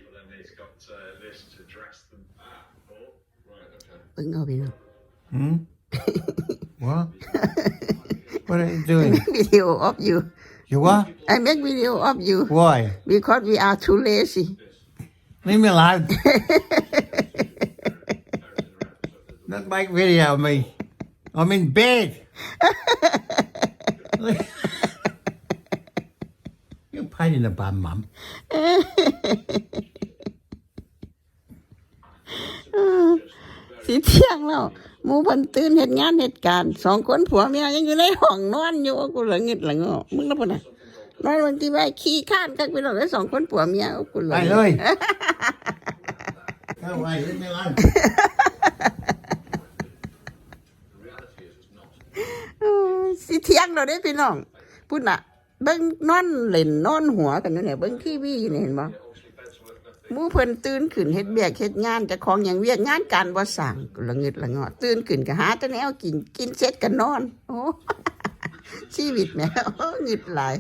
but then he's got this to dress them. Oh, right, okay. เบิ่งเอาพี่น้อง What? What are you doing? video of you You what? I make video of you Why? because we are too lazy Leave me alone. Not make video of me. I'm in bed. You're a pain in the bum, Mum. สิเที่ยงแล้วหมู่เพิ่นตื่นเฮ็ดงานเฮ็ดการ2คนผัวเมียยังอยู่ในห้องนอนอยู่กูละงึดละงอมึงล่ะพุ่นน่ะนอนบางทีว่าขี้ข้านกักไปแล้วได้2คนผัวเมียกูละ Hey, Louis. Go away, leave me alone. สิเที่ยงแล้วเด้พี่น้องพุ่นน่ะเบิ่งนอนเล่นนอนหัวกันอยู่เนี่ยเบิ่งทีวีนี่เห็นบ่หมู่เพิ่นตื่นขึ้นเฮ็ดเวียกเฮ็ดงานเจ้าของหยังเวียกงานการบ่สร้างกูละงึดละงอตื่นขึ้นก็หาแต่แนวกินเสร็จก็นอนโอ้ ชีวิตแม่งึดหลาย